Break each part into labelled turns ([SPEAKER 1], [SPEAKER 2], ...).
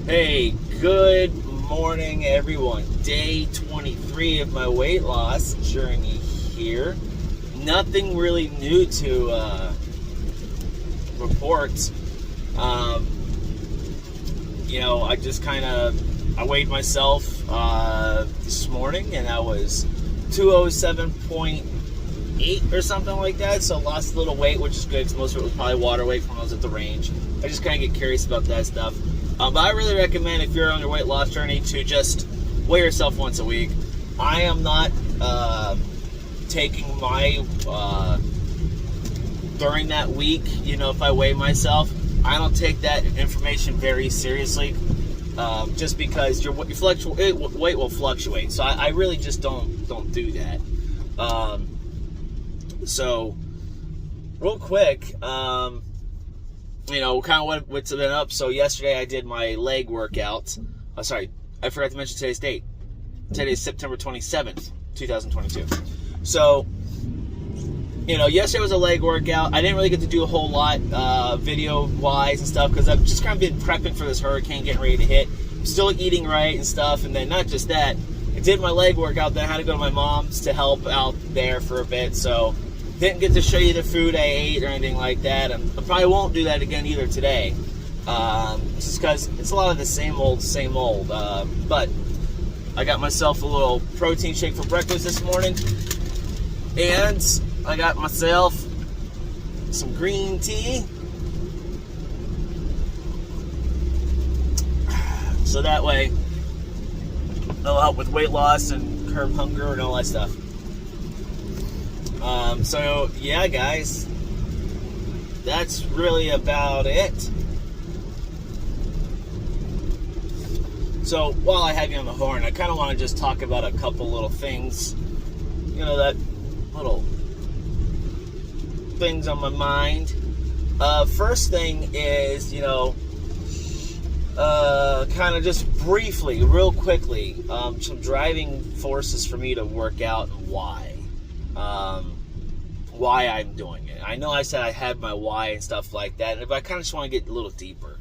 [SPEAKER 1] Hey, good morning, everyone. Day 23 of my weight loss journey here. Nothing really new to report. I just I weighed myself this morning, and I was 207.8 or something like that. So I lost a little weight, which is good because most of it was probably water weight from when I was at the range. I just kind of get curious about that stuff. But I really recommend, if you're on your weight loss journey, to just weigh yourself once a week. I am not taking my, during that week, if I weigh myself, I don't take that information very seriously, just because your weight will fluctuate. So I really just don't do that. So, real quick, kind of what's been up. So yesterday I did my leg workout. Oh, sorry, I forgot to mention today's date. Today's September 27th, 2022. So, yesterday was a leg workout. I didn't really get to do a whole lot video-wise and stuff because I've just kind of been prepping for this hurricane, getting ready to hit. I'm still eating right and stuff, and then not just that, I did my leg workout, then I had to go to my mom's to help out there for a bit, so didn't get to show you the food I ate or anything like that. And I probably won't do that again either today, just because it's a lot of the same old. But I got myself a little protein shake for breakfast this morning, and I got myself some green tea, so that way it'll help with weight loss and curb hunger and all that stuff. So yeah, guys, that's really about it. So while I have you on the horn, I kind of want to just talk about a couple little things, that little things on my mind. First thing is, kind of just briefly, real quickly, some driving forces for me to work out and why I'm doing it. I know I said I had my why and stuff like that, but I kind of just want to get a little deeper.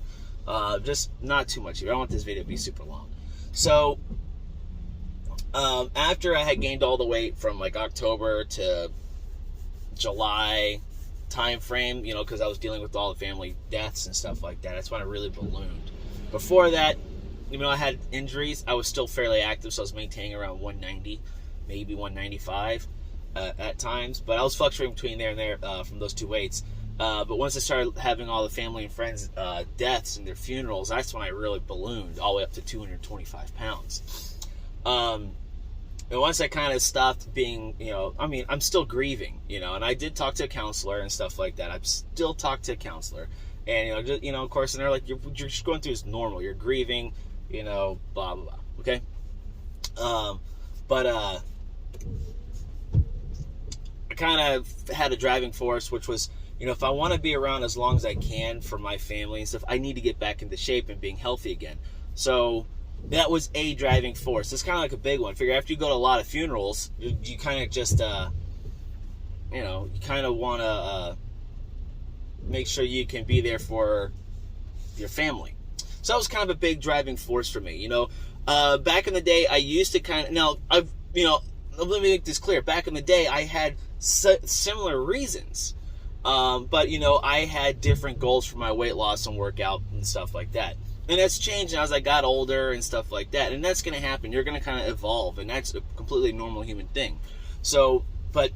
[SPEAKER 1] Just not too much. I don't want this video to be super long. So, after I had gained all the weight from like October to July time frame, because I was dealing with all the family deaths and stuff like that, that's when I really ballooned. Before that, I had injuries, I was still fairly active, so I was maintaining around 190, maybe 195 at times, but I was fluctuating between there and there from those two weights. But once I started having all the family and friends deaths and their funerals, that's when I really ballooned all the way up to 225 pounds. And once I kind of stopped being, I'm still grieving, and I did talk to a counselor and stuff like that. I've still talked to a counselor, and, of course, and they're like, you're just going through this normal. You're grieving, blah, blah, blah. Okay? But I kind of had a driving force, which was, if I want to be around as long as I can for my family and stuff, I need to get back into shape and being healthy again. So that was a driving force. It's kind of like a big one. Figure after you go to a lot of funerals, you kind of just, you kind of want to make sure you can be there for your family. So that was kind of a big driving force for me. Back in the day, I used to let me make this clear. Back in the day, I had similar reasons. But I had different goals for my weight loss and workout and stuff like that. And that's changed as I got older and stuff like that. And that's going to happen. You're going to kind of evolve, and that's a completely normal human thing. So, but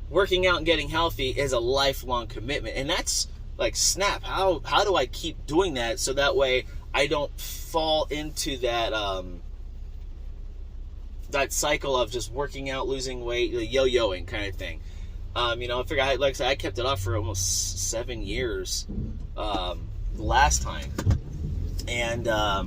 [SPEAKER 1] working out and getting healthy is a lifelong commitment. And that's like, snap, how do I keep doing that so that way I don't fall into that that cycle of just working out, losing weight, yo-yoing kind of thing. I figure, like I said, I kept it up for almost 7 years last time. And, I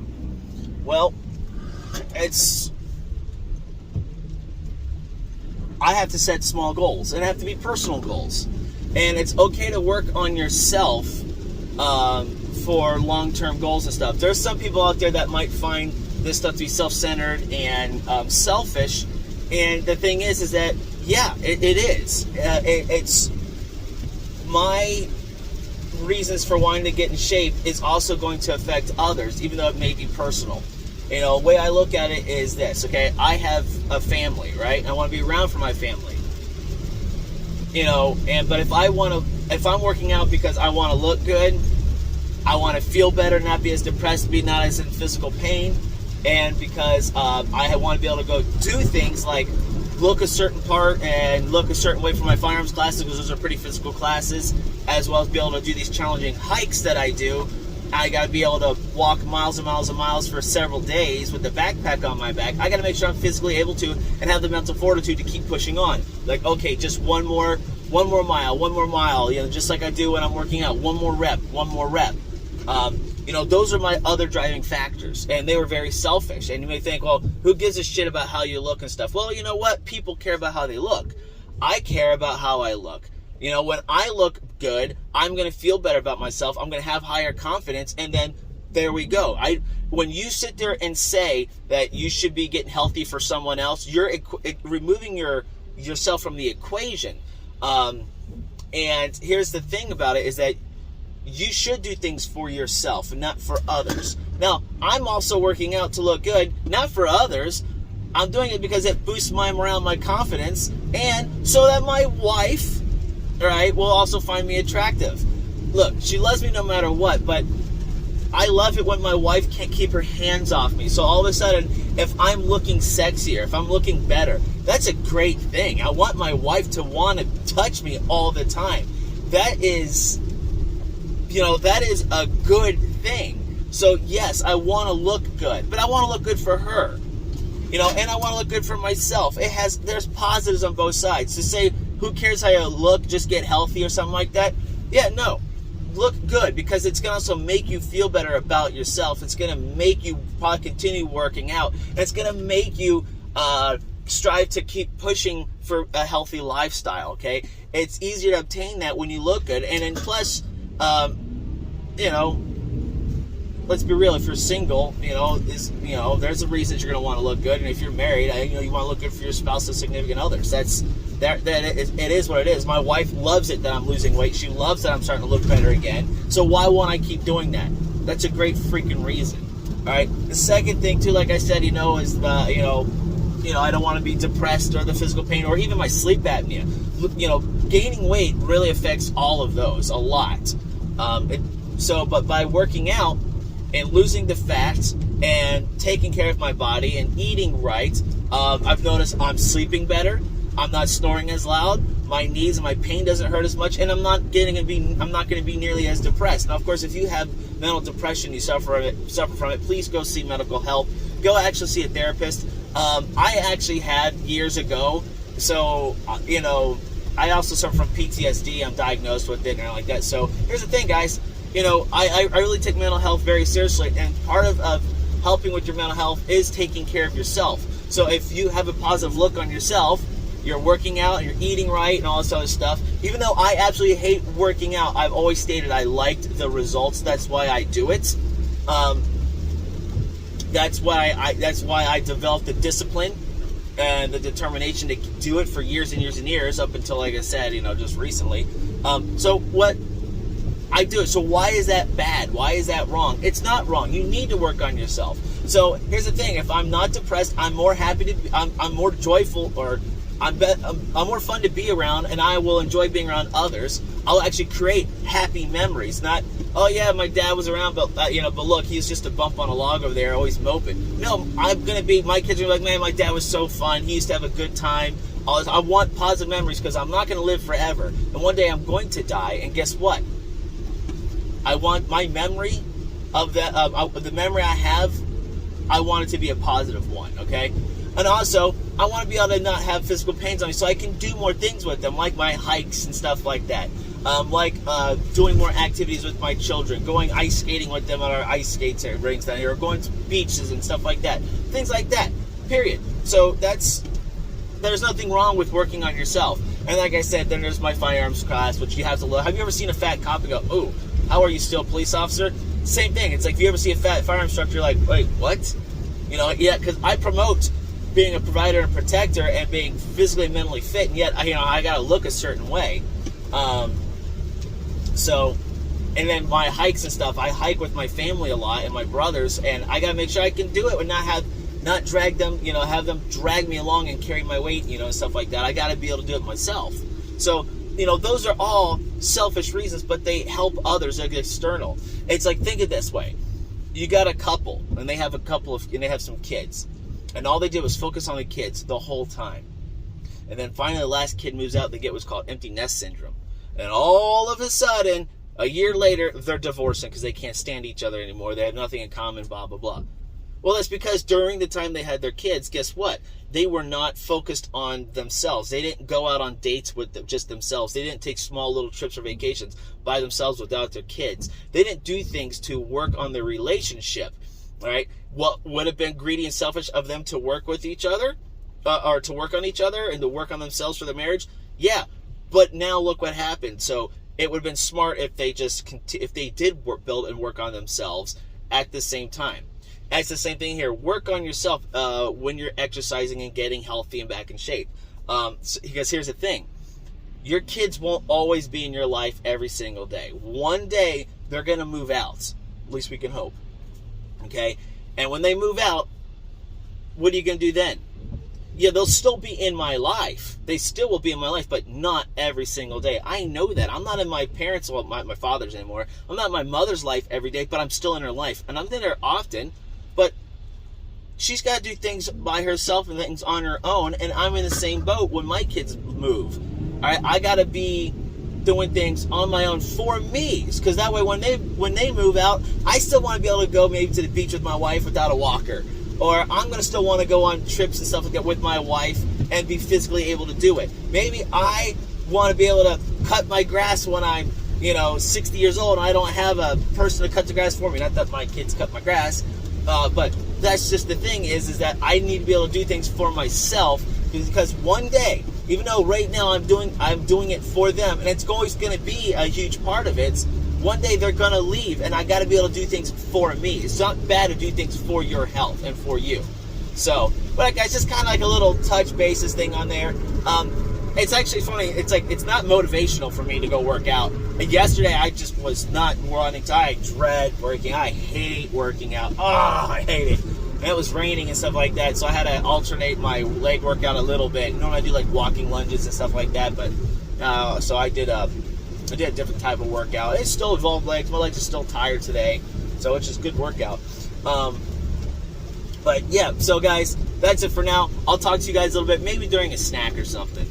[SPEAKER 1] have to set small goals, and have to be personal goals. And it's okay to work on yourself for long-term goals and stuff. There's some people out there that might find this stuff to be self-centered and selfish. And the thing is that, yeah, it is. It's my reasons for wanting to get in shape is also going to affect others, even though it may be personal. You know, the way I look at it is this, okay? I have a family, right? I want to be around for my family. You know, but if I'm working out because I want to look good, I want to feel better, not be as depressed, be not as in physical pain, and because I want to be able to go do things like look a certain part and look a certain way for my firearms classes, because those are pretty physical classes, as well as be able to do these challenging hikes that I do. I got to be able to walk miles and miles and miles for several days with the backpack on my back. I got to make sure I'm physically able to and have the mental fortitude to keep pushing on. Like, okay, just one more mile, you know, just like I do when I'm working out. One more rep. You know, those are my other driving factors, and they were very selfish. And you may think, well, who gives a shit about how you look and stuff? Well, you know what? People care about how they look. I care about how I look. You know, when I look good, I'm going to feel better about myself. I'm going to have higher confidence, and then there we go. When you sit there and say that you should be getting healthy for someone else, you're removing yourself from the equation. And here's the thing about it is that you should do things for yourself and not for others. Now, I'm also working out to look good, not for others. I'm doing it because it boosts my morale, my confidence, and so that my wife, right, will also find me attractive. Look, she loves me no matter what, but I love it when my wife can't keep her hands off me. So all of a sudden, if I'm looking sexier, if I'm looking better, that's a great thing. I want my wife to want to touch me all the time. That is, you know, that is a good thing. So yes, I want to look good, but I want to look good for her. You know, and I want to look good for myself. There's positives on both sides. To say, who cares how you look, just get healthy or something like that? Yeah, no. Look good, because it's going to also make you feel better about yourself. It's going to make you probably continue working out. And it's going to make you strive to keep pushing for a healthy lifestyle, okay? It's easier to obtain that when you look good. And then plus, you know, let's be real, if you're single, you know, there's a reason you're going to want to look good. And if you're married, you know, you want to look good for your spouse and significant others. It is what it is. My wife loves it that I'm losing weight. She loves that I'm starting to look better again. So why won't I keep doing that? That's a great freaking reason. All right. The second thing too, like I said, you know, is the, you know, I don't want to be depressed or the physical pain or even my sleep apnea. You know, gaining weight really affects all of those a lot. But by working out and losing the fat and taking care of my body and eating right, I've noticed I'm sleeping better. I'm not snoring as loud. My knees and my pain doesn't hurt as much, and I'm not going to be nearly as depressed. Now, of course, if you have mental depression, you suffer from it, please go see medical help. Go actually see a therapist. I actually had years ago. So, you know, I also suffer from PTSD. I'm diagnosed with it and like that. So here's the thing, guys. You know, I really take mental health very seriously, and part of helping with your mental health is taking care of yourself. So if you have a positive look on yourself, you're working out, and you're eating right, and all this other stuff. Even though I absolutely hate working out, I've always stated I liked the results. That's why I do it. That's why I developed the discipline and the determination to do it for years and years and years, up until, like I said, you know, just recently. So what I do it. So why is that bad? Why is that wrong? It's not wrong. You need to work on yourself. So here's the thing: if I'm not depressed, I'm more happy to. I'm more joyful, or I'm more fun to be around, and I will enjoy being around others. I'll actually create happy memories. Not, oh yeah, my dad was around, but but look, he's just a bump on a log over there, always moping. No, my kids are gonna be like, man, my dad was so fun. He used to have a good time. I want positive memories, because I'm not gonna live forever, and one day I'm going to die. And guess what? I want my memory of the memory I have. I want it to be a positive one. Okay. And also, I want to be able to not have physical pains on me, so I can do more things with them, like my hikes and stuff like that. Doing more activities with my children, going ice skating with them on our ice skates rings down here, or going to beaches and stuff like that. Things like that, period. So there's nothing wrong with working on yourself. And like I said, then there's my firearms class, which you have to look. Have you ever seen a fat cop and go, ooh, how are you still a police officer? Same thing. It's like, if you ever see a fat firearms instructor, you're like, wait, what? You know, yeah, because I promote being a provider and protector and being physically and mentally fit, and yet I got to look a certain way. So, and then my hikes and stuff, I hike with my family a lot and my brothers, and I gotta make sure I can do it and not drag them, have them drag me along and carry my weight, and stuff like that. I gotta be able to do it myself. So, those are all selfish reasons, but they help others. They're external. It's like, think it this way. You got a couple, and they have some kids, and all they did was focus on the kids the whole time. And then finally the last kid moves out, they get what's called empty nest syndrome. And all of a sudden, a year later, they're divorcing because they can't stand each other anymore. They have nothing in common, blah, blah, blah. Well, that's because during the time they had their kids, guess what? They were not focused on themselves. They didn't go out on dates with just themselves. They didn't take small little trips or vacations by themselves without their kids. They didn't do things to work on their relationship, all right? What would have been greedy and selfish of them to work with each other, or to work on each other and to work on themselves for the marriage? Yeah, but now look what happened. So it would have been smart if they did build and work on themselves at the same time. And it's the same thing here. Work on yourself when you're exercising and getting healthy and back in shape. Because here's the thing. Your kids won't always be in your life every single day. One day, they're going to move out. At least we can hope. Okay? And when they move out, what are you going to do then? Yeah, they'll still be in my life. They still will be in my life, but not every single day. I know that. I'm not in my parents' my father's anymore. I'm not in my mother's life every day, but I'm still in her life. And I'm there often. But she's got to do things by herself and things on her own, and I'm in the same boat when my kids move. All right, I got to be doing things on my own for me, because that way when they move out, I still want to be able to go maybe to the beach with my wife without a walker, or I'm going to still want to go on trips and stuff like that with my wife and be physically able to do it. Maybe I want to be able to cut my grass when I'm 60 years old and I don't have a person to cut the grass for me. Not that my kids cut my grass. But that's just the thing is that I need to be able to do things for myself, because one day, even though right now I'm doing it for them, and it's always going to be a huge part of it, one day they're going to leave, and I got to be able to do things for me. It's not bad to do things for your health and for you. So, but guys, just kind of like a little touch basis thing on there. It's actually funny. It's like, it's not motivational for me to go work out. And yesterday, I just was not running. I dread working. I hate working out. Oh, I hate it. And it was raining and stuff like that, so I had to alternate my leg workout a little bit. Normally I do like walking lunges and stuff like that, but so I did a different type of workout. It still involved legs. My legs are still tired today, so it's just good workout. But yeah, so guys, that's it for now. I'll talk to you guys a little bit, maybe during a snack or something.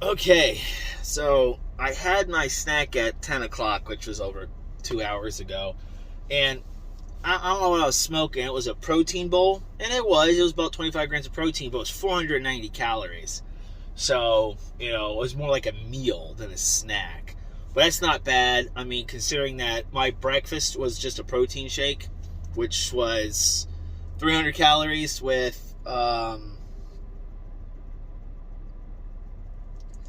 [SPEAKER 1] Okay, so I had my snack at 10 o'clock, which was over 2 hours ago, and I don't know what I was smoking. It was a protein bowl, and it was about 25 grams of protein, but it was 490 calories. So, it was more like a meal than a snack. But that's not bad. I mean, considering that my breakfast was just a protein shake, which was 300 calories with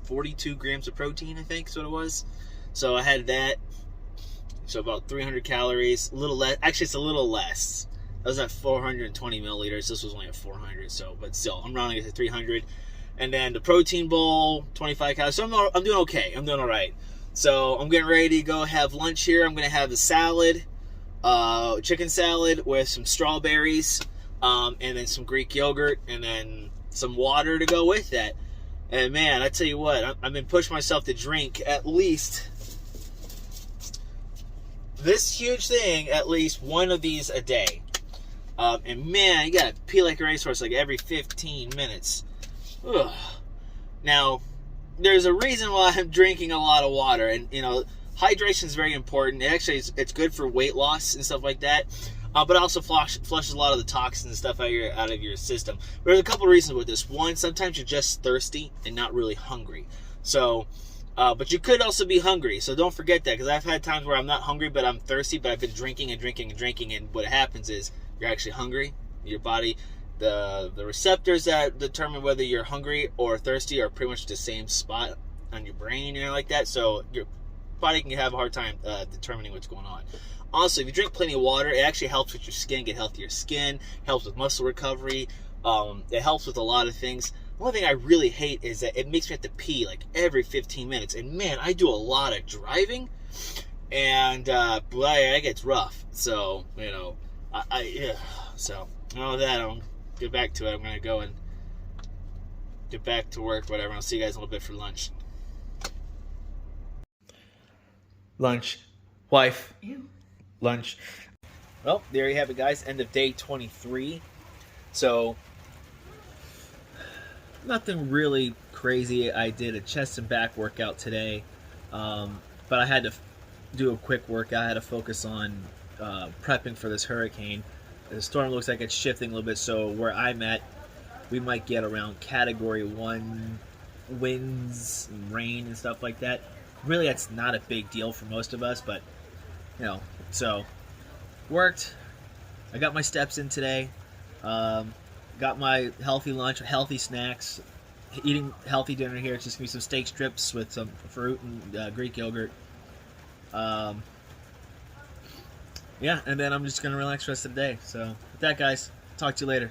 [SPEAKER 1] 42 grams of protein, I think is what it was. So I had that. So about 300 calories, a little less. Actually, it's a little less. That was at 420 milliliters. This was only at 400. So, but still, I'm rounding it to 300. And then the protein bowl, 25 calories. So I'm doing okay. I'm doing all right. So I'm getting ready to go have lunch here. I'm going to have the salad, chicken salad with some strawberries, and then some Greek yogurt, and then some water to go with that. And man, I tell you what, I've been pushing myself to drink at least this huge thing, at least one of these a day. And man, you gotta pee like a racehorse like every 15 minutes. Ugh. Now, there's a reason why I'm drinking a lot of water, and hydration is very important. It's good for weight loss and stuff like that. But it also flushes a lot of the toxins and stuff out of your system. But there's a couple of reasons with this. One, sometimes you're just thirsty and not really hungry. So, but you could also be hungry. So don't forget that, because I've had times where I'm not hungry, but I'm thirsty, but I've been drinking and drinking and drinking. And what happens is you're actually hungry. Your body, the receptors that determine whether you're hungry or thirsty are pretty much the same spot on your brain and like that. So your body can have a hard time determining what's going on. Also, if you drink plenty of water, it actually helps with your skin, get healthier skin, helps with muscle recovery. It helps with a lot of things. One thing I really hate is that it makes me have to pee like every 15 minutes. And man, I do a lot of driving, and boy, that gets rough. So, you know, so all that, I'll get back to it. I'm gonna go and get back to work, whatever. I'll see you guys in a little bit for lunch. Lunch, wife.
[SPEAKER 2] Ew.
[SPEAKER 1] Lunch. Well, there you have it, guys. End of day 23. So, nothing really crazy. I did a chest and back workout today, but I had to do a quick workout. I had to focus on prepping for this hurricane. The storm looks like it's shifting a little bit, so where I'm at, we might get around Category 1 winds and rain and stuff like that. Really, that's not a big deal for most of us, but, you know, so worked. I got my steps in today. Got my healthy lunch, healthy snacks. Eating healthy dinner here. It's just going to be some steak strips with some fruit and Greek yogurt. Yeah, and then I'm just going to relax the rest of the day. So, with that, guys, talk to you later.